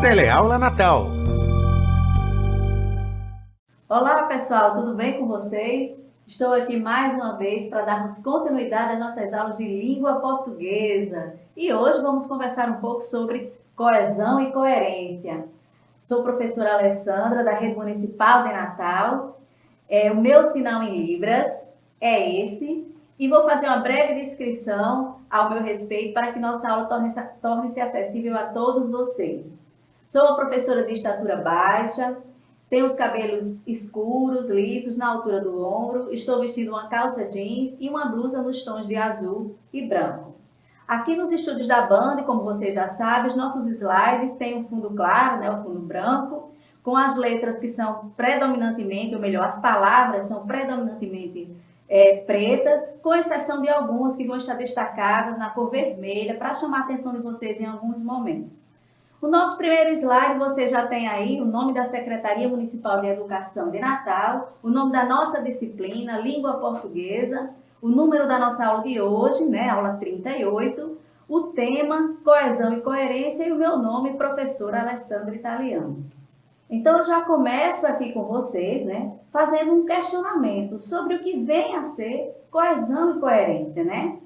Teleaula Natal. Olá pessoal, tudo bem com vocês? Estou aqui mais uma vez para darmos continuidade às nossas aulas de língua portuguesa. E hoje vamos conversar um pouco sobre coesão e coerência. Sou professora Alessandra, da Rede Municipal de Natal. O meu sinal em Libras é esse. E vou fazer uma breve descrição ao meu respeito para que nossa aula torne-se acessível a todos vocês. Sou uma professora de estatura baixa, tenho os cabelos escuros, lisos, na altura do ombro, estou vestindo uma calça jeans e uma blusa nos tons de azul e branco. Aqui nos estúdios da Band, como vocês já sabem, os nossos slides têm um fundo claro, né, o fundo branco, com as letras que são predominantemente, ou melhor, as palavras são predominantemente pretas, com exceção de algumas que vão estar destacadas na cor vermelha para chamar a atenção de vocês em alguns momentos. O nosso primeiro slide, você já tem aí o nome da Secretaria Municipal de Educação de Natal, o nome da nossa disciplina, Língua Portuguesa, o número da nossa aula de hoje, né, aula 38, o tema, coesão e coerência, e o meu nome, professora Alessandra Italiano. Então, eu já começo aqui com vocês, né, fazendo um questionamento sobre o que vem a ser coesão e coerência, né?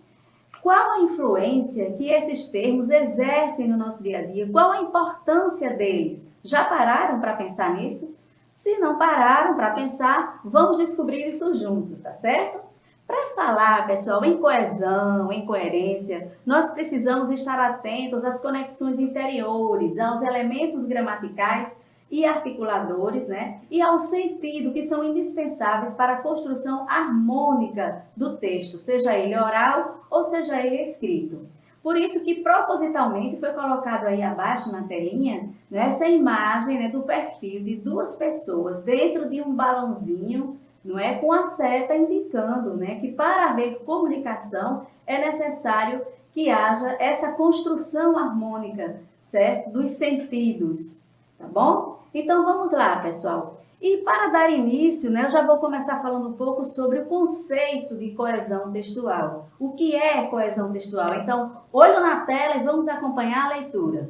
Qual a influência que esses termos exercem no nosso dia a dia? Qual a importância deles? Já pararam para pensar nisso? Se não pararam para pensar, vamos descobrir isso juntos, tá certo? Para falar, pessoal, em coesão, em coerência, nós precisamos estar atentos às conexões interiores, aos elementos gramaticais e articuladores, né? E ao sentido, que são indispensáveis para a construção harmônica do texto, seja ele oral ou seja ele escrito. Por isso que propositalmente foi colocado aí abaixo na telinha, né, essa imagem, né, do perfil de duas pessoas dentro de um balãozinho, não é, com a seta indicando, né, que para haver comunicação é necessário que haja essa construção harmônica, certo? Dos sentidos. Tá bom? Então vamos lá, pessoal. E para dar início, né, eu já vou começar falando um pouco sobre o conceito de coesão textual. O que é coesão textual? Então, olho na tela e vamos acompanhar a leitura.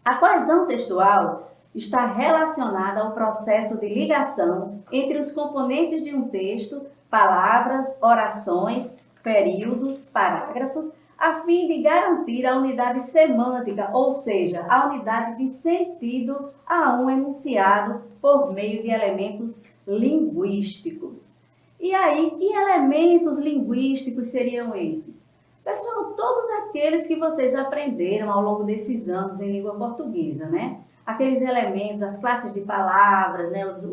A coesão textual está relacionada ao processo de ligação entre os componentes de um texto, palavras, orações, períodos, parágrafos, a fim de garantir a unidade semântica, ou seja, a unidade de sentido a um enunciado por meio de elementos linguísticos. E aí, que elementos linguísticos seriam esses? Pessoal, todos aqueles que vocês aprenderam ao longo desses anos em língua portuguesa, né? Aqueles elementos, as classes de palavras, né? Os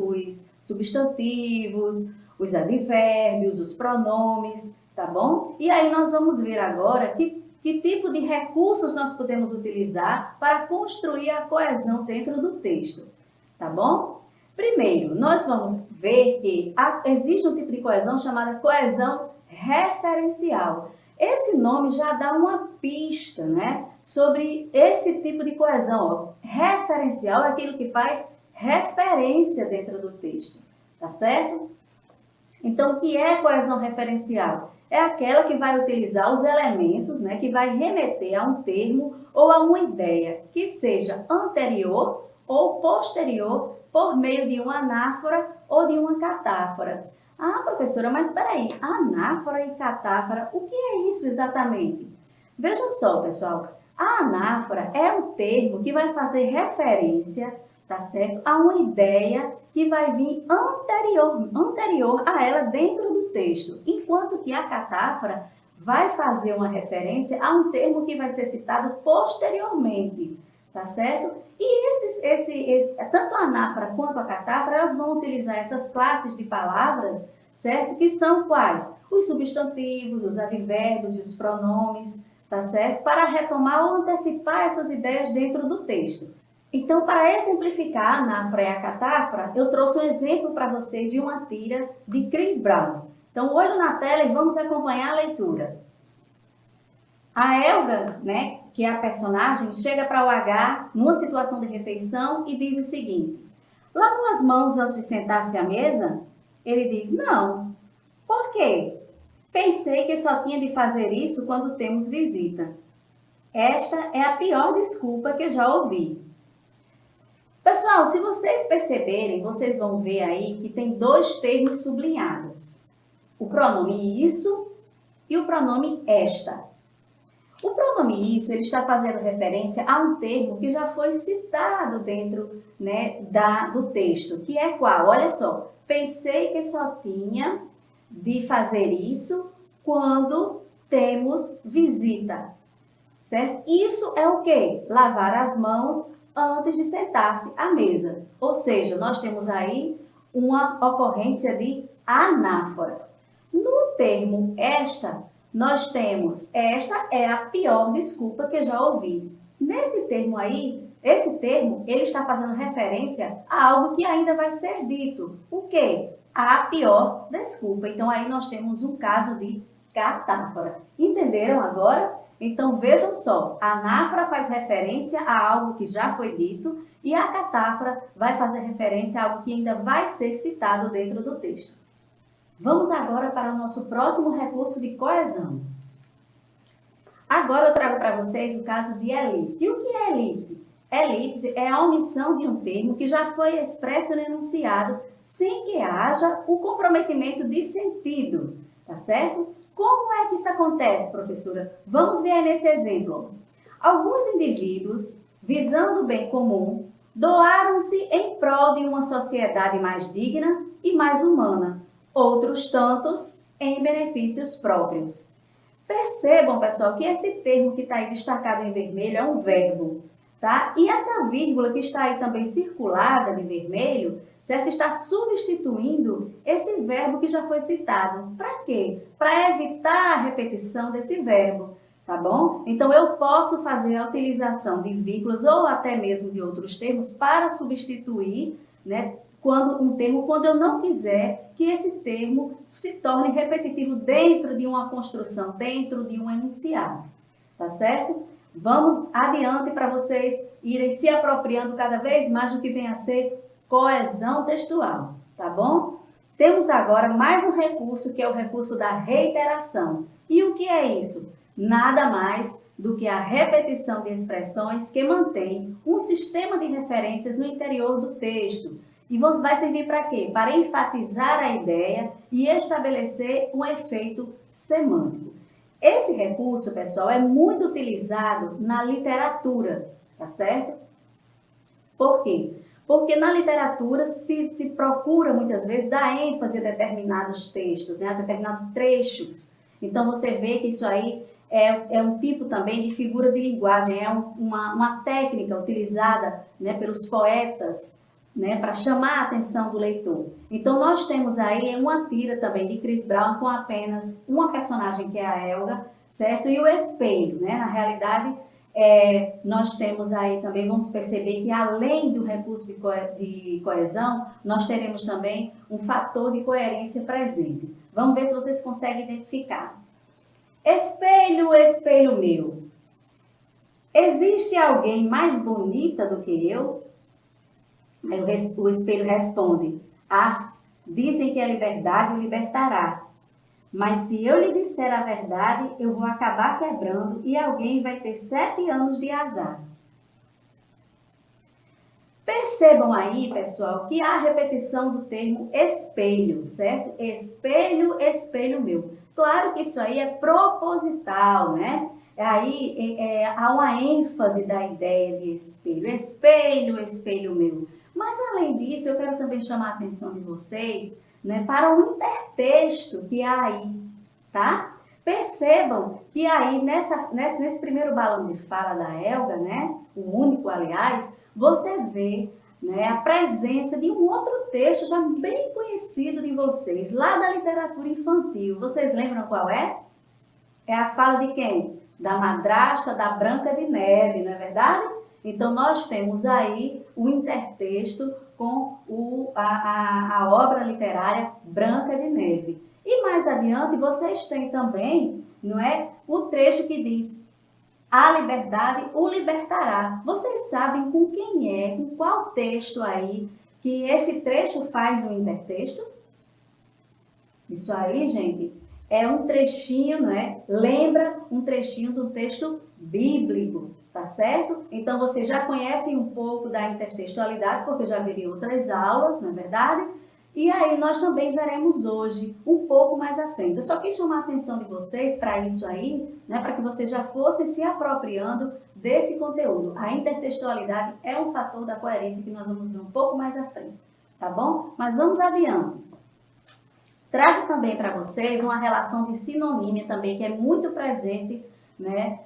substantivos, os advérbios, os pronomes, tá bom? E aí nós vamos ver agora que tipo de recursos nós podemos utilizar para construir a coesão dentro do texto, tá bom? Primeiro, nós vamos ver que existe um tipo de coesão chamada coesão referencial. Esse nome já dá uma pista, né, sobre esse tipo de coesão. Ó. Referencial é aquilo que faz referência dentro do texto, tá certo? Então, o que é coesão referencial? É aquela que vai utilizar os elementos, né, que vai remeter a um termo ou a uma ideia que seja anterior ou posterior por meio de uma anáfora ou de uma catáfora. Ah, professora, mas espera aí, anáfora e catáfora, o que é isso exatamente? Vejam só, pessoal, a anáfora é um termo que vai fazer referência, tá certo, a uma ideia que vai vir anterior a ela dentro do texto, enquanto que a catáfora vai fazer uma referência a um termo que vai ser citado posteriormente, tá certo? E tanto a anáfora quanto a catáfora, elas vão utilizar essas classes de palavras, certo? Que são quais? Os substantivos, os advérbios e os pronomes, tá certo? Para retomar ou antecipar essas ideias dentro do texto. Então, para exemplificar a anáfora e a catáfora, eu trouxe um exemplo para vocês de uma tira de Chris Brown. Então, olho na tela e vamos acompanhar a leitura. A Helga, né, que é a personagem, chega para o H numa situação de refeição e diz o seguinte: lavou as mãos antes de sentar-se à mesa? Ele diz: não. Por quê? Pensei que só tinha de fazer isso quando temos visita. Esta é a pior desculpa que já ouvi. Pessoal, se vocês perceberem, vocês vão ver aí que tem dois termos sublinhados. O pronome isso e o pronome esta. O pronome isso, ele está fazendo referência a um termo que já foi citado dentro, né, do texto, que é qual? Olha só, pensei que só tinha de fazer isso quando temos visita, certo? Isso é o quê? Lavar as mãos antes de sentar-se à mesa. Ou seja, nós temos aí uma ocorrência de anáfora. No termo esta, nós temos esta é a pior desculpa que já ouvi. Nesse termo aí, esse termo, ele está fazendo referência a algo que ainda vai ser dito. O quê? A pior desculpa. Então, aí nós temos um caso de catáfora. Entenderam agora? Então, vejam só, a anáfora faz referência a algo que já foi dito e a catáfora vai fazer referência a algo que ainda vai ser citado dentro do texto. Vamos agora para o nosso próximo recurso de coesão. Agora eu trago para vocês o caso de elipse. E o que é elipse? Elipse é a omissão de um termo que já foi expresso no enunciado sem que haja o comprometimento de sentido, tá certo? Como é que isso acontece, professora? Vamos ver aí nesse exemplo. Alguns indivíduos, visando o bem comum, doaram-se em prol de uma sociedade mais digna e mais humana. Outros tantos em benefícios próprios. Percebam, pessoal, que esse termo que está aí destacado em vermelho é um verbo, tá? E essa vírgula que está aí também circulada de vermelho, certo? Está substituindo esse verbo que já foi citado. Para quê? Para evitar a repetição desse verbo, tá bom? Então, eu posso fazer a utilização de vírgulas ou até mesmo de outros termos para substituir, né? Quando eu não quiser que esse termo se torne repetitivo dentro de uma construção, dentro de um enunciado, tá certo? Vamos adiante para vocês irem se apropriando cada vez mais do que vem a ser coesão textual, tá bom? Temos agora mais um recurso, que é o recurso da reiteração. E o que é isso? Nada mais do que a repetição de expressões que mantém um sistema de referências no interior do texto. E vai servir para quê? Para enfatizar a ideia e estabelecer um efeito semântico. Esse recurso, pessoal, é muito utilizado na literatura, tá certo? Por quê? Porque na literatura se procura muitas vezes dar ênfase a determinados textos, né? A determinados trechos. Então, você vê que isso aí é um tipo também de figura de linguagem, é uma técnica utilizada, né, pelos poetas, né, para chamar a atenção do leitor. Então, nós temos aí uma tira também de Chris Brown com apenas uma personagem que é a Helga, certo? E o espelho, né? Na realidade, nós temos aí também, vamos perceber que além do recurso de coesão, nós teremos também um fator de coerência presente. Vamos ver se vocês conseguem identificar. Espelho, espelho meu, existe alguém mais bonita do que eu? Aí o espelho responde, dizem que a liberdade o libertará. Mas se eu lhe disser a verdade, eu vou acabar quebrando e alguém vai ter 7 anos de azar. Percebam aí, pessoal, que há a repetição do termo espelho, certo? Espelho, espelho meu. Claro que isso aí é proposital, né? Aí há uma ênfase da ideia de espelho. Espelho, espelho meu. Mas, além disso, eu quero também chamar a atenção de vocês, né, para o intertexto que há aí, tá? Percebam que aí, nesse primeiro balão de fala da Helga, né, o único, aliás, você vê, né, a presença de um outro texto já bem conhecido de vocês, lá da literatura infantil. Vocês lembram qual é? É a fala de quem? Da madrasta da Branca de Neve, não é verdade? Então, nós temos aí o intertexto com a obra literária Branca de Neve. E mais adiante, vocês têm também, não é, o trecho que diz, a liberdade o libertará. Vocês sabem com quem com qual texto aí, que esse trecho faz o intertexto? Isso aí, gente, é um trechinho, não é? Lembra um trechinho do texto bíblico. tá certo? Então, vocês já conhecem um pouco da intertextualidade, porque já viram em outras aulas, não é verdade? E aí, nós também veremos hoje, um pouco mais à frente. Eu só quis chamar a atenção de vocês para isso aí, né, para que vocês já fossem se apropriando desse conteúdo. A intertextualidade é um fator da coerência que nós vamos ver um pouco mais à frente, tá bom? Mas vamos adiante. Trago também para vocês uma relação de sinonímia também, que é muito presente, né,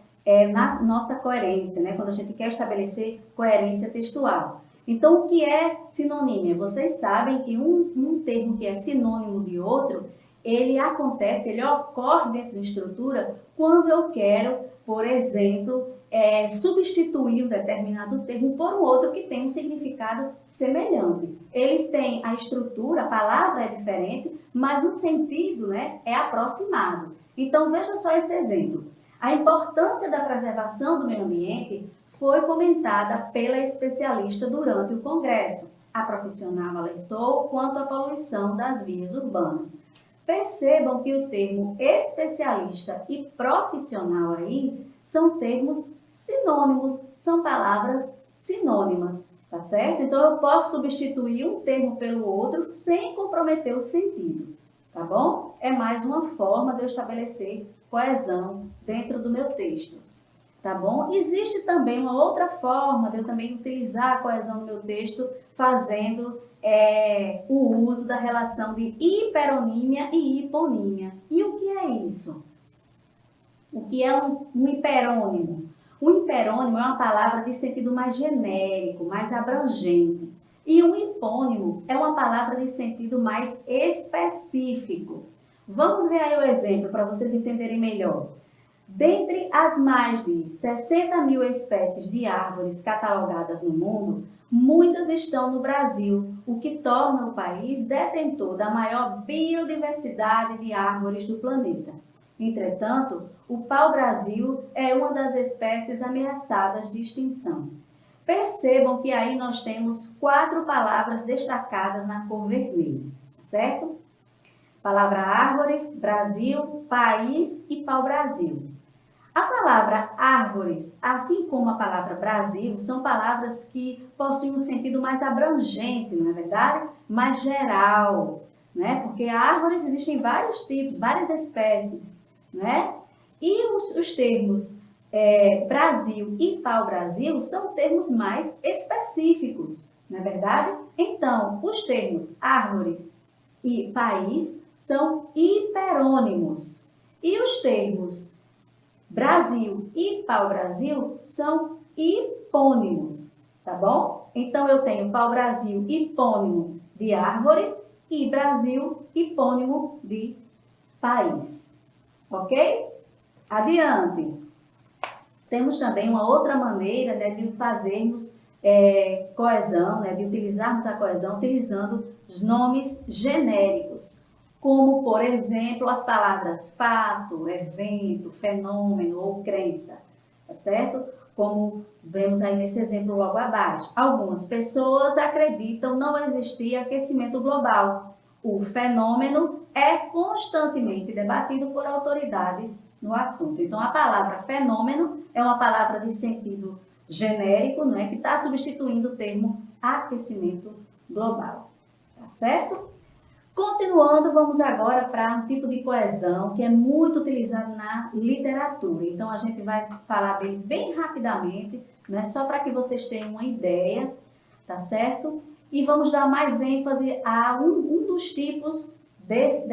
na nossa coerência, né, quando a gente quer estabelecer coerência textual. Então, o que é sinonímia? Vocês sabem que um termo que é sinônimo de outro, ele acontece, ele ocorre dentro da estrutura quando eu quero, por exemplo, substituir um determinado termo por um outro que tem um significado semelhante. Eles têm a estrutura, a palavra é diferente, mas o sentido, né, é aproximado. Então, veja só esse exemplo. A importância da preservação do meio ambiente foi comentada pela especialista durante o congresso. A profissional alertou quanto à poluição das vias urbanas. Percebam que o termo especialista e profissional aí são termos sinônimos, são palavras sinônimas, tá certo? Então, eu posso substituir um termo pelo outro sem comprometer o sentido, tá bom? É mais uma forma de eu estabelecer coesão dentro do meu texto. Tá bom? Existe também uma outra forma de eu também utilizar a coesão no meu texto, fazendo o uso da relação de hiperonímia e hiponímia. E o que é isso? O que é um hiperônimo? Um hiperônimo é uma palavra de sentido mais genérico, mais abrangente. E um hipônimo é uma palavra de sentido mais específico. Vamos ver aí o exemplo para vocês entenderem melhor. Dentre as mais de 60 mil espécies de árvores catalogadas no mundo, muitas estão no Brasil, o que torna o país detentor da maior biodiversidade de árvores do planeta. Entretanto, o pau-brasil é uma das espécies ameaçadas de extinção. Percebam que aí nós temos 4 palavras destacadas na cor vermelha, certo? Palavra árvores, Brasil, país e pau-brasil. A palavra árvores, assim como a palavra Brasil, são palavras que possuem um sentido mais abrangente, não é verdade? Mais geral, né? Porque árvores existem vários tipos, várias espécies, né? E os termos Brasil e pau-brasil são termos mais específicos, não é verdade? Então, os termos árvores e país são hiperônimos. E os termos Brasil e pau-brasil são hipônimos, tá bom? Então, eu tenho pau-brasil hipônimo de árvore e Brasil hipônimo de país, ok? Adiante. Temos também uma outra maneira, né, de fazermos coesão, né, de utilizarmos a coesão utilizando os nomes genéricos, como, por exemplo, as palavras fato, evento, fenômeno ou crença, tá certo? Como vemos aí nesse exemplo logo abaixo. Algumas pessoas acreditam não existir aquecimento global. O fenômeno é constantemente debatido por autoridades no assunto. Então, a palavra fenômeno é uma palavra de sentido genérico, não é, que está substituindo o termo aquecimento global, tá certo? Continuando, vamos agora para um tipo de coesão que é muito utilizado na literatura. Então, a gente vai falar dele bem rapidamente, né? Só para que vocês tenham uma ideia, tá certo? E vamos dar mais ênfase a um dos tipos desse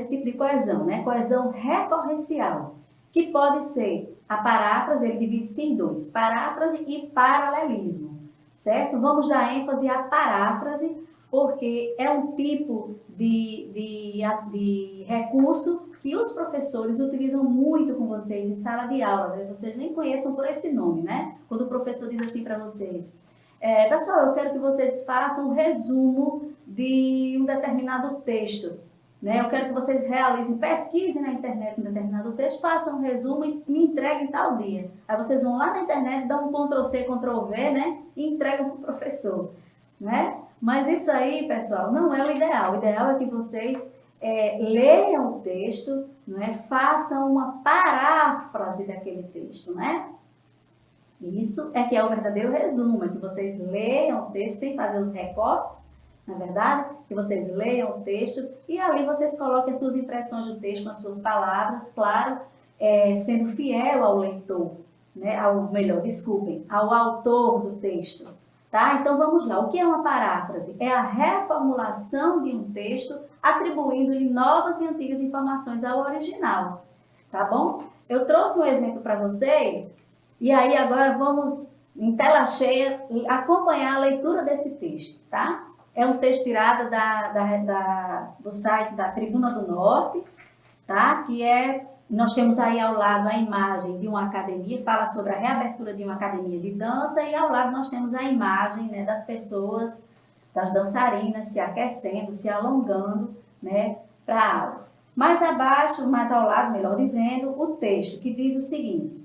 tipo de coesão, né? Coesão recorrencial, que pode ser a paráfrase, ele divide-se em 2, paráfrase e paralelismo, certo? Vamos dar ênfase à paráfrase, porque é um tipo de recurso que os professores utilizam muito com vocês em sala de aula. Às vezes vocês nem conheçam por esse nome, né? Quando o professor diz assim para vocês, pessoal, eu quero que vocês façam um resumo de um determinado texto, né? Eu quero que vocês realizem, pesquisem na internet um determinado texto, façam um resumo e me entreguem tal dia. Aí vocês vão lá na internet, dão um Ctrl+C, Ctrl+V, né? E entregam para o professor, né? Mas isso aí, pessoal, não é o ideal. O ideal é que vocês leiam o texto, né? Façam uma paráfrase daquele texto, né? Isso é que é o verdadeiro resumo, é que vocês leiam o texto sem fazer os recortes, na verdade, que vocês leiam o texto e ali vocês coloquem as suas impressões do texto, as suas palavras, claro, sendo fiel ao leitor, né? Ao autor do texto. Tá? Então vamos lá. O que é uma paráfrase? É a reformulação de um texto atribuindo-lhe novas e antigas informações ao original. Tá bom? Eu trouxe um exemplo para vocês e aí agora vamos, em tela cheia, acompanhar a leitura desse texto. Tá? É um texto tirado do site da Tribuna do Norte, tá? Nós temos aí ao lado a imagem de uma academia, fala sobre a reabertura de uma academia de dança, e ao lado nós temos a imagem, né, das pessoas, das dançarinas se aquecendo, se alongando, né, para a aula. Mais abaixo, mais ao lado, melhor dizendo, o texto que diz o seguinte: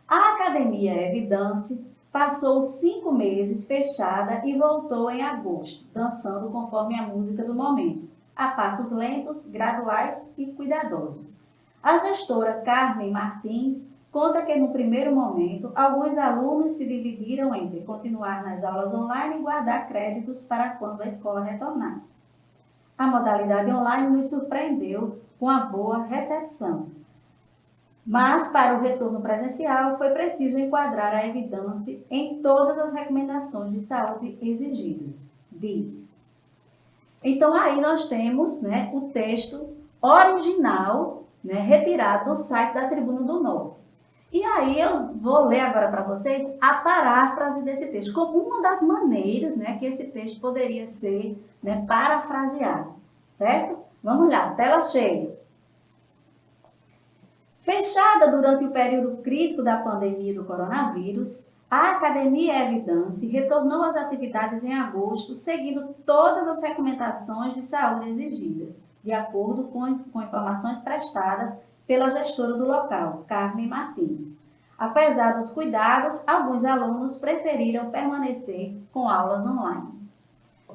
a academia Evidance passou 5 meses fechada e voltou em agosto, dançando conforme a música do momento, a passos lentos, graduais e cuidadosos. A gestora Carmen Martins conta que, no primeiro momento, alguns alunos se dividiram entre continuar nas aulas online e guardar créditos para quando a escola retornasse. A modalidade online nos surpreendeu com a boa recepção. Mas, para o retorno presencial, foi preciso enquadrar a Evidance em todas as recomendações de saúde exigidas, diz. Então, aí nós temos, né, o texto original, né, retirado do site da Tribuna do Norte. E aí eu vou ler agora para vocês a paráfrase desse texto, como uma das maneiras, né, que esse texto poderia ser, né, parafraseado, certo? Vamos lá, tela cheia. Fechada durante o período crítico da pandemia do coronavírus, a Academia Evidance retornou às atividades em agosto, seguindo todas as recomendações de saúde exigidas, de acordo com informações prestadas pela gestora do local, Carmen Martins. Apesar dos cuidados, alguns alunos preferiram permanecer com aulas online.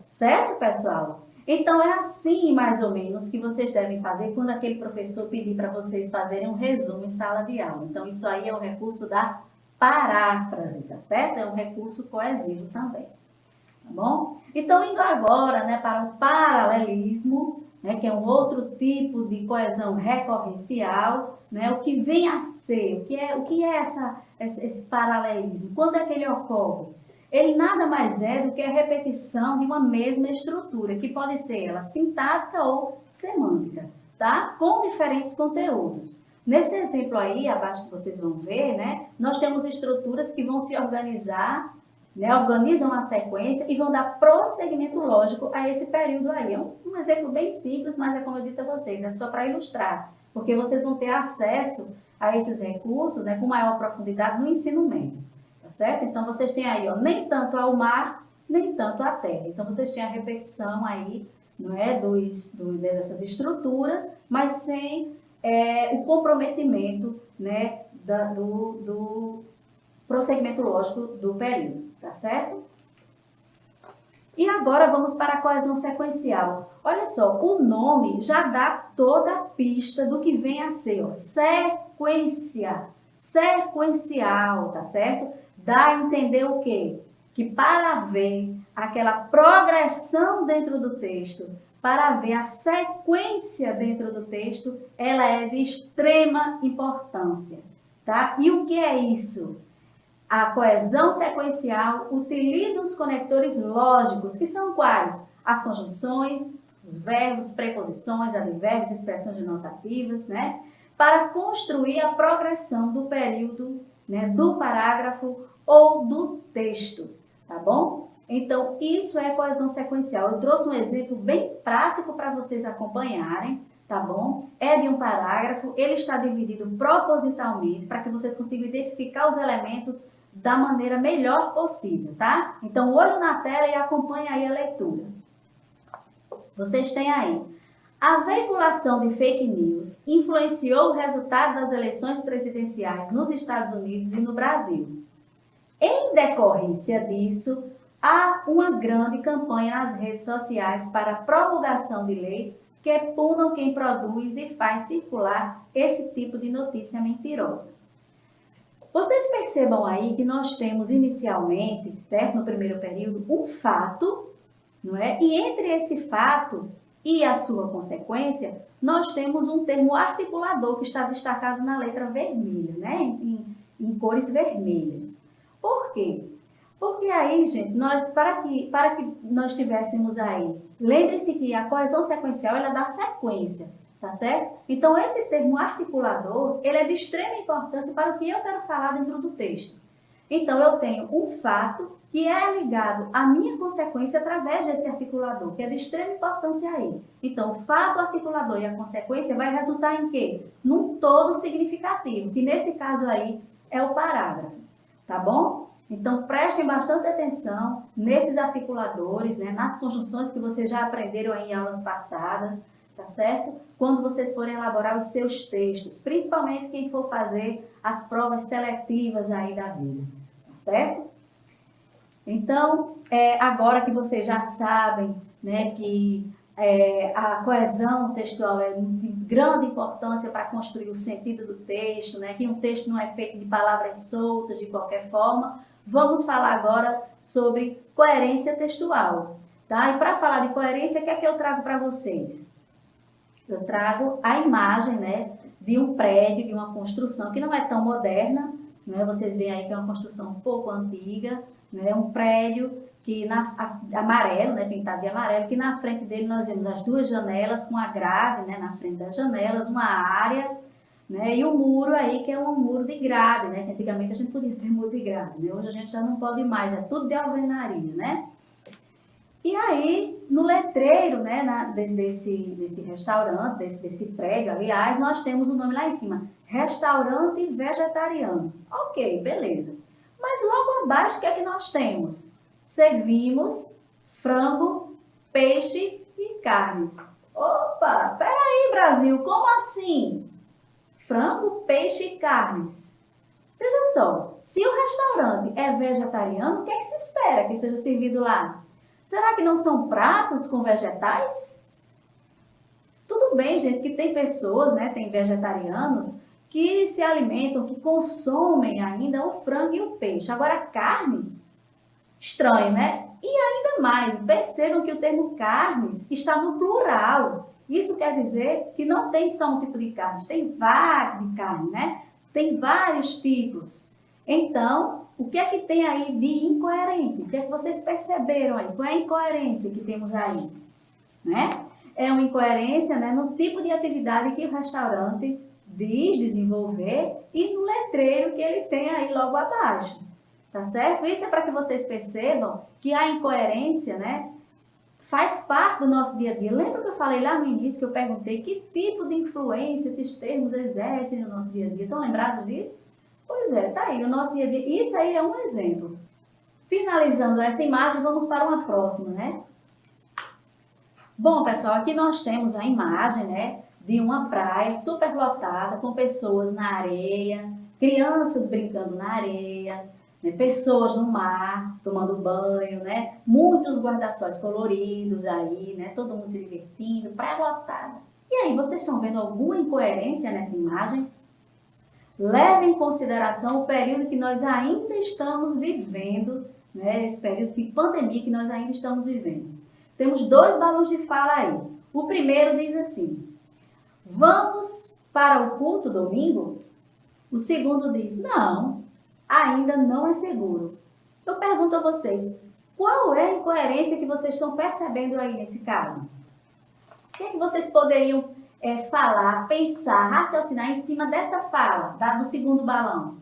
Certo, pessoal? Então, é assim, mais ou menos, que vocês devem fazer quando aquele professor pedir para vocês fazerem um resumo em sala de aula. Então, isso aí é o recurso da paráfrase, tá certo? É um recurso coesivo também, tá bom? Então, indo agora, né, para o paralelismo, né, que é um outro tipo de coesão recorrencial, né, o que vem a ser, o que é esse paralelismo? Quando é que ele ocorre? Ele nada mais é do que a repetição de uma mesma estrutura, que pode ser ela sintática ou semântica, tá? Com diferentes conteúdos. Nesse exemplo aí, abaixo que vocês vão ver, né, nós temos estruturas que vão se organizar, né, organizam a sequência e vão dar prosseguimento lógico a esse período aí. É um exemplo bem simples, mas é como eu disse a vocês, é só para ilustrar, porque vocês vão ter acesso a esses recursos, né, com maior profundidade no ensino médio, tá certo? Então, vocês têm aí, ó, nem tanto ao mar, nem tanto à terra. Então, vocês têm a repetição aí, não é, dessas estruturas, mas sem o comprometimento, né, do prosseguimento lógico do período, tá certo? E agora vamos para a coesão sequencial. Olha só, o nome já dá toda a pista do que vem a ser, ó, sequência, sequencial, tá certo? Dá a entender o quê? Que para haver aquela progressão dentro do texto, para haver a sequência dentro do texto, ela é de extrema importância, tá? E o que é isso? A coesão sequencial utiliza os conectores lógicos, que são quais? As conjunções, os verbos, preposições, advérbios, expressões denotativas, né? Para construir a progressão do período, né, do parágrafo ou do texto, tá bom? Então, isso é coesão sequencial. Eu trouxe um exemplo bem prático para vocês acompanharem, tá bom? É de um parágrafo, ele está dividido propositalmente para que vocês consigam identificar os elementos da maneira melhor possível, tá? Então, olho na tela e acompanhe aí a leitura. Vocês têm aí: a veiculação de fake news influenciou o resultado das eleições presidenciais nos Estados Unidos e no Brasil. Em decorrência disso, há uma grande campanha nas redes sociais para a promulgação de leis que punam quem produz e faz circular esse tipo de notícia mentirosa. Vocês percebam aí que nós temos inicialmente, certo, no primeiro período, um fato, não é? E entre esse fato e a sua consequência, nós temos um termo articulador que está destacado na letra vermelha, né? Em cores vermelhas. Por quê? Porque aí, gente, para que nós tivéssemos aí, lembre-se que a coesão sequencial, ela dá sequência, tá certo? Então, esse termo articulador, ele é de extrema importância para o que eu quero falar dentro do texto. Então, eu tenho um fato que é ligado à minha consequência através desse articulador, que é de extrema importância aí. Então, o fato, o articulador e a consequência vai resultar em quê? Num todo significativo, que nesse caso aí é o parágrafo, tá bom? Então, prestem bastante atenção nesses articuladores, né, nas conjunções que vocês já aprenderam aí em aulas passadas, tá certo? Quando vocês forem elaborar os seus textos, principalmente quem for fazer as provas seletivas aí da vida, tá certo? Então, agora que vocês já sabem, né, que a coesão textual é de grande importância para construir o sentido do texto, né, que um texto não é feito de palavras soltas de qualquer forma, vamos falar agora sobre coerência textual, tá? E para falar de coerência, o que é que eu trago para vocês? Eu trago a imagem, né, de um prédio, de uma construção que não é tão moderna, né? Vocês veem aí que é uma construção um pouco antiga, né? Um prédio que amarelo, né, pintado de amarelo, que na frente dele nós vemos as duas janelas com a grade, né, na frente das janelas, uma área, né, e o muro aí que é um muro de grade, né, que antigamente a gente podia ter muro de grade, né? Hoje a gente já não pode mais, é tudo de alvenaria, né? E aí, no letreiro, né, desse restaurante, desse prédio, aliás, nós temos o nome lá em cima, restaurante vegetariano. Ok, beleza. Mas logo abaixo, o que é que nós temos? Servimos frango, peixe e carnes. Opa, peraí, Brasil, como assim? Frango, peixe e carnes. Veja só, se o restaurante é vegetariano, o que é que se espera que seja servido lá? Será que não são pratos com vegetais? Tudo bem, gente, que tem pessoas, né, tem vegetarianos que se alimentam, que consomem ainda o frango e o peixe. Agora, a carne, estranho, né? E ainda mais, percebam que o termo carnes está no plural. Isso quer dizer que não tem só um tipo de carne, tem vários de carne, né? Tem vários tipos. Então, o que é que tem aí de incoerente? O que é que vocês perceberam aí? Qual é a incoerência que temos aí? Né? É uma incoerência, né, no tipo de atividade que o restaurante diz desenvolver e no letreiro que ele tem aí logo abaixo. Tá certo? Isso é para que vocês percebam que a incoerência, né, faz parte do nosso dia a dia. Lembra que eu falei lá no início que eu perguntei que tipo de influência esses termos exercem no nosso dia a dia? Estão lembrados disso? Pois é, tá aí, o nosso dia a dia. Isso aí é um exemplo. Finalizando essa imagem, vamos para uma próxima, né? Bom, pessoal, aqui nós temos a imagem, né, de uma praia superlotada com pessoas na areia, crianças brincando na areia, né, pessoas no mar tomando banho, né, muitos guarda-sóis coloridos aí, né, todo mundo se divertindo, praia lotada. E aí, vocês estão vendo alguma incoerência nessa imagem? Leve em consideração o período que nós ainda estamos vivendo, né, esse período de pandemia que nós ainda estamos vivendo. Temos dois balões de fala aí. O primeiro diz assim: vamos para o culto domingo? O segundo diz: não, ainda não é seguro. Eu pergunto a vocês, qual é a incoerência que vocês estão percebendo aí nesse caso? O que é que vocês poderiam falar, pensar, raciocinar em cima dessa fala, do segundo balão?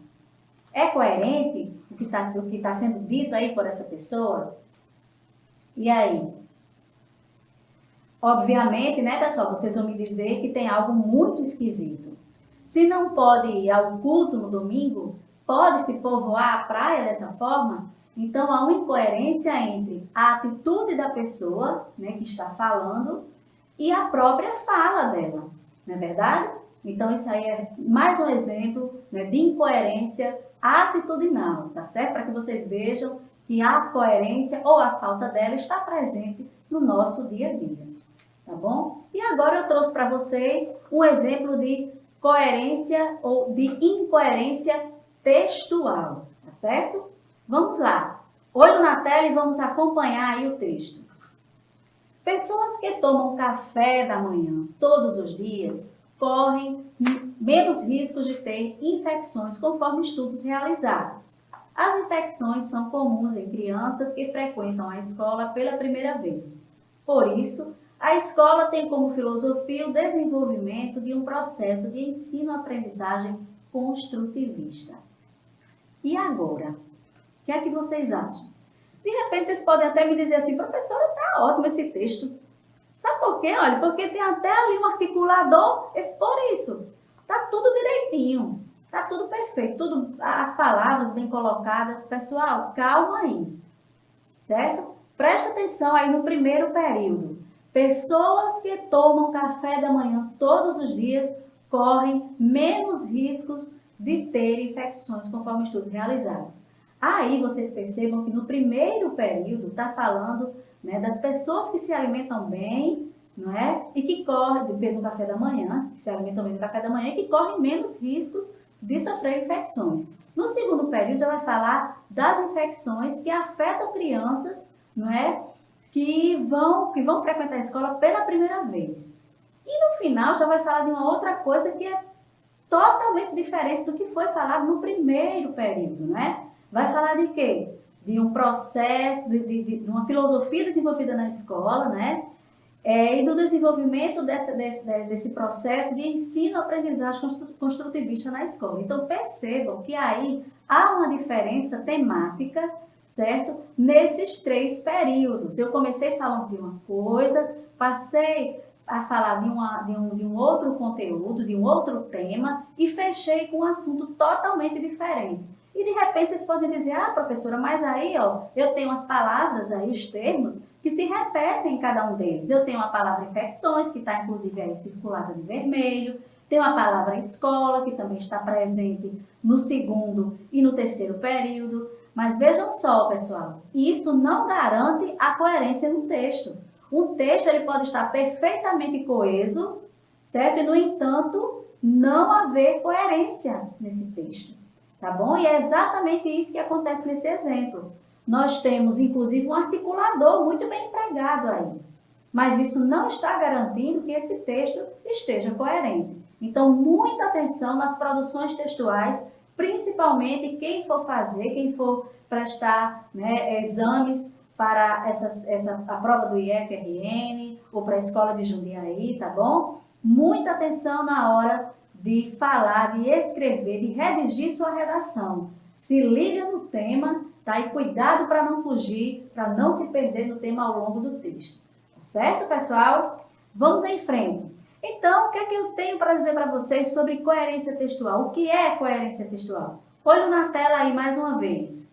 É coerente o que está sendo dito aí por essa pessoa? E aí? Obviamente, né, pessoal, vocês vão me dizer que tem algo muito esquisito. Se não pode ir ao culto no domingo, pode-se povoar a praia dessa forma? Então, há uma incoerência entre a atitude da pessoa, né, que está falando e a própria fala dela, não é verdade? Então, isso aí é mais um exemplo, né, de incoerência atitudinal, tá certo? Para que vocês vejam que a coerência ou a falta dela está presente no nosso dia a dia. Tá bom? E agora eu trouxe para vocês um exemplo de coerência ou de incoerência textual, tá certo? Vamos lá. Olho na tela e vamos acompanhar aí o texto. Pessoas que tomam café da manhã todos os dias correm menos riscos de ter infecções, conforme estudos realizados. As infecções são comuns em crianças que frequentam a escola pela primeira vez. Por isso, a escola tem como filosofia o desenvolvimento de um processo de ensino-aprendizagem construtivista. E agora? O que é que vocês acham? De repente, vocês podem até me dizer assim, professora, está ótimo esse texto. Sabe por quê? Olha, porque tem até ali um articulador expor isso. Está tudo direitinho, está tudo perfeito, as palavras bem colocadas. Pessoal, calma aí, certo? Presta atenção aí no primeiro período. Pessoas que tomam café da manhã todos os dias correm menos riscos de ter infecções, conforme estudos realizados. Aí vocês percebam que no primeiro período está falando, né, das pessoas que se alimentam bem, não é? E que correm no café da manhã, que se alimentam bem no café da manhã, e que correm menos riscos de sofrer infecções. No segundo período já vai falar das infecções que afetam crianças, não é? Que vão frequentar a escola pela primeira vez. E no final já vai falar de uma outra coisa que é totalmente diferente do que foi falado no primeiro período, né? Vai falar de quê? De um processo, de uma filosofia desenvolvida na escola, né? E do desenvolvimento desse processo de ensino-aprendizagem construtivista na escola. Então, percebam que aí há uma diferença temática, certo? Nesses 3 períodos. Eu comecei falando de uma coisa, passei a falar de um outro conteúdo, de um outro tema, e fechei com um assunto totalmente diferente. E de repente vocês podem dizer, ah, professora, mas aí, ó, eu tenho as palavras aí, os termos, que se repetem em cada um deles. Eu tenho a palavra infecções, que está inclusive aí circulada de vermelho. Tenho a palavra escola, que também está presente no segundo e no terceiro período. Mas vejam só, pessoal, isso não garante a coerência no texto. Um texto ele pode estar perfeitamente coeso, certo? E, no entanto, não haver coerência nesse texto. Tá bom? E é exatamente isso que acontece nesse exemplo. Nós temos, inclusive, um articulador muito bem empregado aí. Mas isso não está garantindo que esse texto esteja coerente. Então, muita atenção nas produções textuais, principalmente quem for prestar, né, exames para a prova do IFRN ou para a escola de Jundiaí, tá bom? Muita atenção na hora de falar, de escrever, de redigir sua redação. Se liga no tema, tá? E cuidado para não fugir, para não se perder no tema ao longo do texto. Tá certo, pessoal? Vamos em frente. Então, o que é que eu tenho para dizer para vocês sobre coerência textual? O que é coerência textual? Olho na tela aí mais uma vez.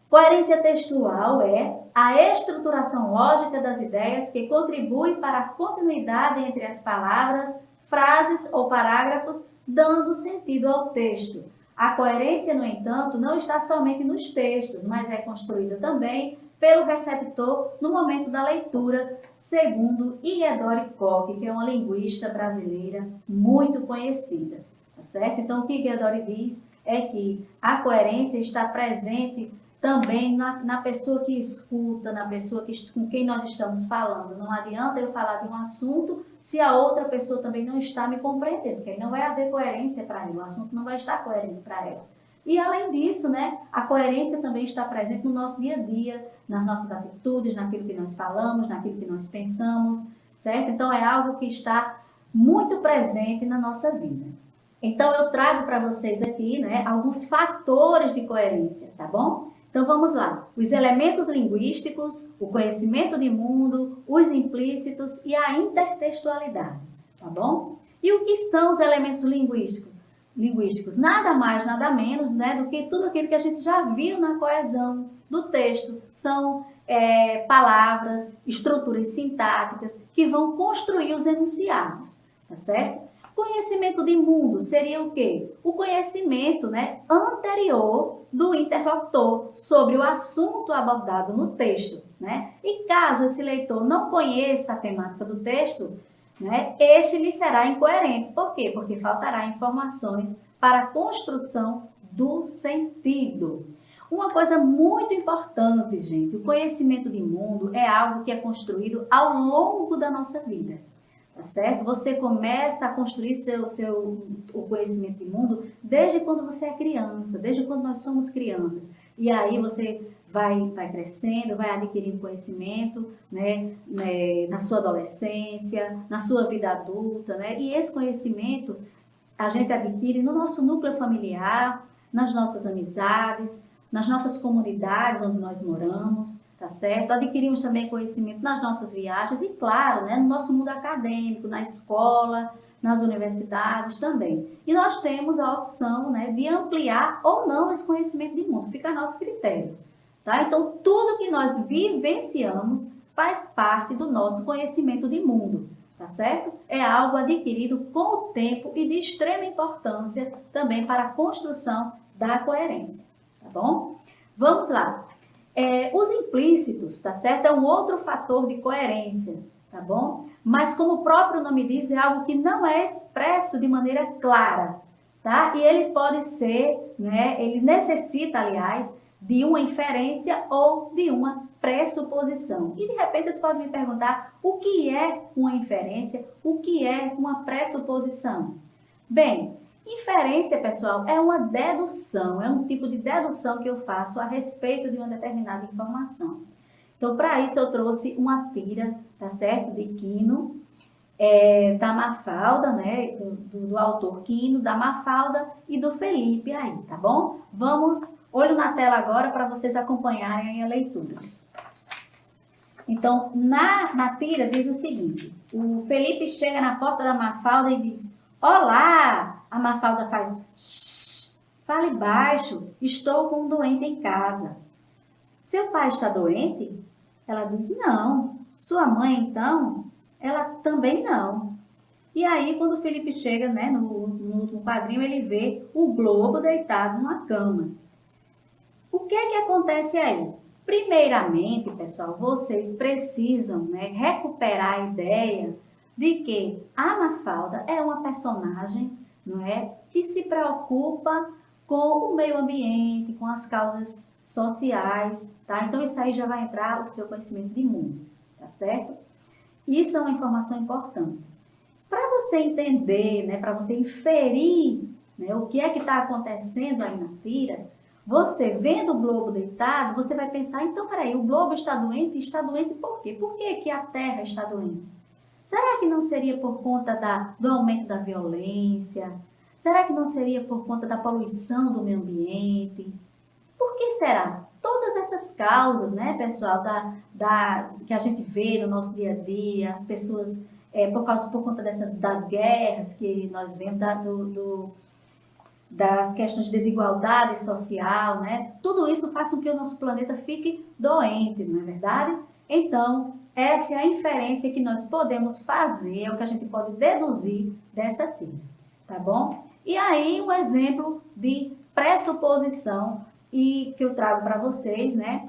Coerência textual é a estruturação lógica das ideias que contribui para a continuidade entre as palavras, frases ou parágrafos, dando sentido ao texto. A coerência, no entanto, não está somente nos textos, mas é construída também pelo receptor no momento da leitura, segundo Isidore Koch, que é uma linguista brasileira muito conhecida. Tá certo? Então, o que Isidore diz é que a coerência está presente também na pessoa que escuta, na pessoa com quem nós estamos falando. Não adianta eu falar de um assunto se a outra pessoa também não está me compreendendo, porque aí não vai haver coerência para ela, o assunto não vai estar coerente para ela. E além disso, né, a coerência também está presente no nosso dia a dia, nas nossas atitudes, naquilo que nós falamos, naquilo que nós pensamos, certo? Então é algo que está muito presente na nossa vida. Então eu trago para vocês aqui, né, alguns fatores de coerência, tá bom? Então vamos lá, os elementos linguísticos, o conhecimento de mundo, os implícitos e a intertextualidade, tá bom? E o que são os elementos linguísticos? Nada mais, nada menos, né, do que tudo aquilo que a gente já viu na coesão do texto. São palavras, estruturas sintáticas que vão construir os enunciados, tá certo? Conhecimento de mundo seria o quê? O conhecimento, né, anterior do interlocutor sobre o assunto abordado no texto, né? E caso esse leitor não conheça a temática do texto, né, este lhe será incoerente. Por quê? Porque faltará informações para a construção do sentido. Uma coisa muito importante, gente, o conhecimento de mundo é algo que é construído ao longo da nossa vida, tá certo? Você começa a construir o conhecimento de mundo desde quando você é criança, desde quando nós somos crianças. E aí você vai crescendo, vai adquirindo conhecimento, né, na sua adolescência, na sua vida adulta, né? E esse conhecimento a gente adquire no nosso núcleo familiar, nas nossas amizades, nas nossas comunidades onde nós moramos, tá certo? Adquirimos também conhecimento nas nossas viagens e, claro, né, no nosso mundo acadêmico, na escola, nas universidades também. E nós temos a opção, né, de ampliar ou não esse conhecimento de mundo, fica a nosso critério, tá? Então, tudo que nós vivenciamos faz parte do nosso conhecimento de mundo, tá certo? É algo adquirido com o tempo e de extrema importância também para a construção da coerência. Tá bom? Vamos lá. Os implícitos, tá certo? É um outro fator de coerência, tá bom? Mas como o próprio nome diz, é algo que não é expresso de maneira clara, tá? E ele pode ser, né? Ele necessita, aliás, de uma inferência ou de uma pressuposição. E de repente vocês podem me perguntar o que é uma inferência, o que é uma pressuposição? Bem, inferência, pessoal, é uma dedução, é um tipo de dedução que eu faço a respeito de uma determinada informação. Então, para isso, eu trouxe uma tira, tá certo? De Quino, da Mafalda, né? Do autor Quino, da Mafalda e do Felipe aí, tá bom? Vamos, olho na tela agora para vocês acompanharem a leitura. Então, na tira diz o seguinte, o Felipe chega na porta da Mafalda e diz: olá! A Mafalda faz: shh, fale baixo, estou com um doente em casa. Seu pai está doente? Ela diz: não. Sua mãe, então? Ela também não. E aí, quando o Felipe chega, né, no último quadrinho, ele vê o Globo deitado numa cama. O que é que acontece aí? Primeiramente, pessoal, vocês precisam, né, recuperar a ideia de que a Mafalda é uma personagem, não é, que se preocupa com o meio ambiente, com as causas sociais, tá? Então, isso aí já vai entrar o seu conhecimento de mundo, tá certo? Isso é uma informação importante. Para você entender, né, para você inferir, né, o que é que está acontecendo aí na tira, você vendo o globo deitado, você vai pensar, então, peraí, o globo está doente por quê? Por que que a Terra está doente? Será que não seria por conta do aumento da violência? Será que não seria por conta da poluição do meio ambiente? Por que será? Todas essas causas, né, pessoal, que a gente vê no nosso dia a dia, as pessoas, por conta das guerras que nós vemos, das questões de desigualdade social, né? Tudo isso faz com que o nosso planeta fique doente, não é verdade? Então, essa é a inferência que nós podemos fazer, é o que a gente pode deduzir dessa tira, tá bom? E aí, um exemplo de pressuposição que eu trago para vocês, né?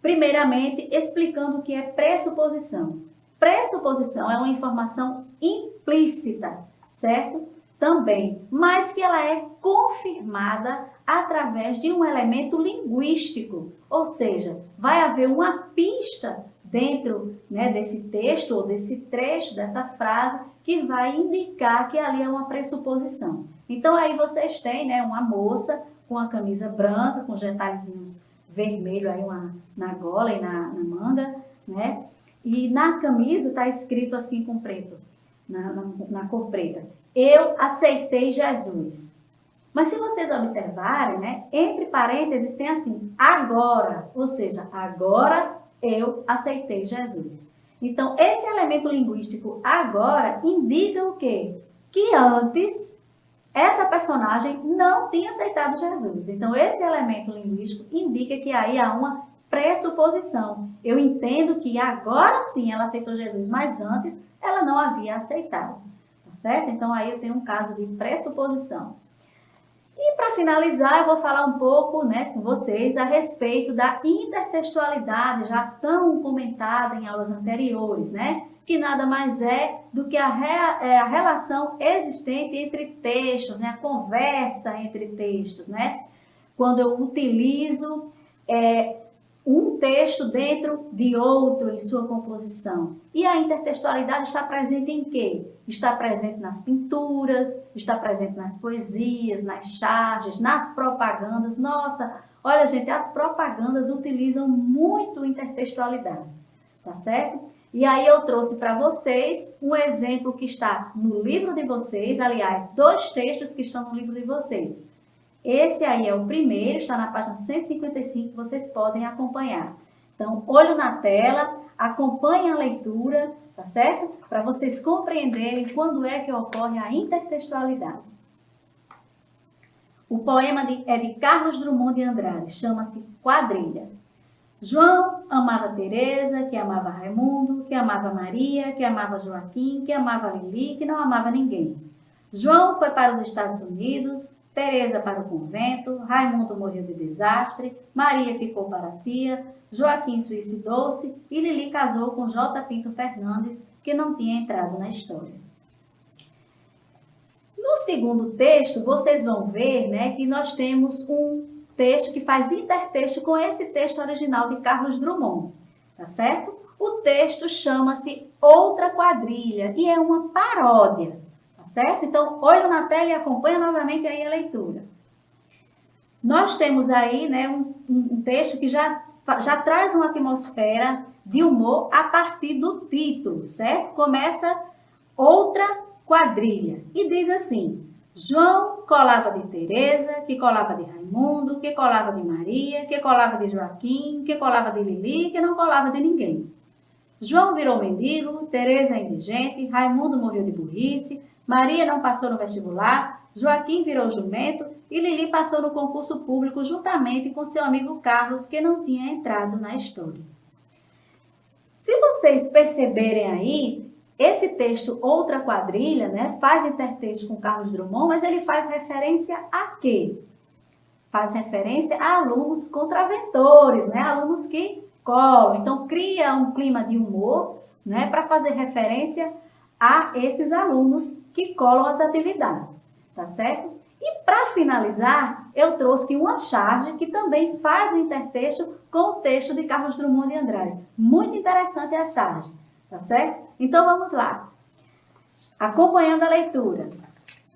Primeiramente, explicando o que é pressuposição. Pressuposição é uma informação implícita, certo? Também, mas que ela é confirmada através de um elemento linguístico, ou seja, vai haver uma pista dentro, né, desse texto ou desse trecho, dessa frase, que vai indicar que ali é uma pressuposição. Então, aí vocês têm, né, uma moça com a camisa branca, com detalhezinhos vermelhos aí na gola e na manga, né? E na camisa está escrito assim com preto, na cor preta: eu aceitei Jesus. Mas se vocês observarem, né, entre parênteses tem assim, agora, ou seja, agora eu aceitei Jesus. Então, esse elemento linguístico agora indica o quê? Que antes essa personagem não tinha aceitado Jesus. Então, esse elemento linguístico indica que aí há uma pressuposição. Eu entendo que agora sim ela aceitou Jesus, mas antes ela não havia aceitado. Tá certo? Então, aí eu tenho um caso de pressuposição. E para finalizar, eu vou falar um pouco, né, com vocês a respeito da intertextualidade, já tão comentada em aulas anteriores, né? que nada mais é do que a relação existente entre textos, né? A conversa entre textos, né? Quando eu utilizo um texto dentro de outro em sua composição. E a intertextualidade está presente em quê? Está presente nas pinturas, está presente nas poesias, nas charges, nas propagandas. Nossa, olha gente, as propagandas utilizam muito intertextualidade, tá certo? E aí eu trouxe para vocês um exemplo que está no livro de vocês, aliás, 2 textos que estão no livro de vocês. Esse aí é o primeiro, está na página 155, vocês podem acompanhar. Então, olho na tela, acompanhem a leitura, tá certo? Para vocês compreenderem quando é que ocorre a intertextualidade. O poema é de Carlos Drummond de Andrade, chama-se Quadrilha. João amava Teresa, que amava Raimundo, que amava Maria, que amava Joaquim, que amava Lili, que não amava ninguém. João foi para os Estados Unidos, Teresa para o convento, Raimundo morreu de desastre, Maria ficou para a tia, Joaquim suicidou-se e Lili casou com J. Pinto Fernandes, que não tinha entrado na história. No segundo texto, vocês vão ver, né, que nós temos um texto que faz intertexto com esse texto original de Carlos Drummond, tá certo? O texto chama-se Outra Quadrilha e é uma paródia, tá certo? Então, olho na tela e acompanha novamente aí a leitura. Nós temos aí, né, um texto que já traz uma atmosfera de humor a partir do título, certo? Começa Outra Quadrilha e diz assim: João colava de Teresa, que colava de Raimundo, que colava de Maria, que colava de Joaquim, que colava de Lili, que não colava de ninguém. João virou mendigo, Teresa indigente, Raimundo morreu de burrice, Maria não passou no vestibular, Joaquim virou jumento e Lili passou no concurso público juntamente com seu amigo Carlos, que não tinha entrado na história. Se vocês perceberem aí, esse texto, Outra Quadrilha, né, faz intertexto com Carlos Drummond, mas ele faz referência a quê? Faz referência a alunos contraventores, né, alunos que colam. Então, cria um clima de humor, né, para fazer referência a esses alunos que colam as atividades, tá certo? E para finalizar, eu trouxe uma charge que também faz o intertexto com o texto de Carlos Drummond de Andrade. Muito interessante a charge, tá certo? Então vamos lá. Acompanhando a leitura.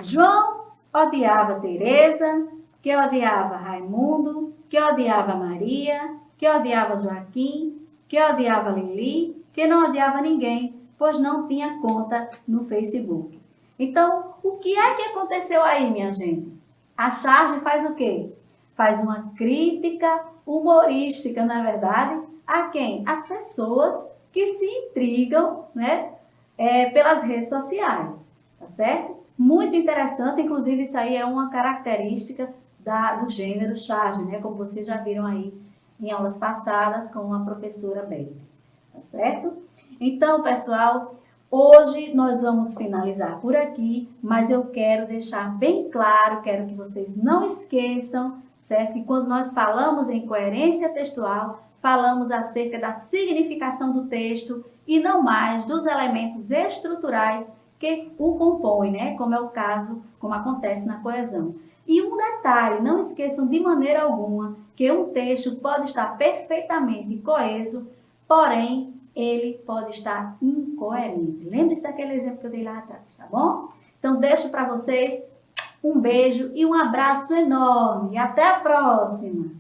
João odiava Teresa, que odiava Raimundo, que odiava Maria, que odiava Joaquim, que odiava Lili, que não odiava ninguém, pois não tinha conta no Facebook. Então, o que é que aconteceu aí, minha gente? A charge faz o quê? Faz uma crítica humorística, na verdade, a quem? As pessoas que se intrigam, né, pelas redes sociais, tá certo? Muito interessante, inclusive isso aí é uma característica do gênero charge, né, como vocês já viram aí em aulas passadas com a professora Beth, tá certo? Então, pessoal, hoje nós vamos finalizar por aqui, mas eu quero deixar bem claro, quero que vocês não esqueçam, certo? Que quando nós falamos em coerência textual, falamos acerca da significação do texto e não mais dos elementos estruturais que o compõem, né? Como é o caso, como acontece na coesão. E um detalhe, não esqueçam de maneira alguma que um texto pode estar perfeitamente coeso, porém, ele pode estar incoerente. Lembre-se daquele exemplo que eu dei lá atrás, tá bom? Então, deixo para vocês um beijo e um abraço enorme. E até a próxima!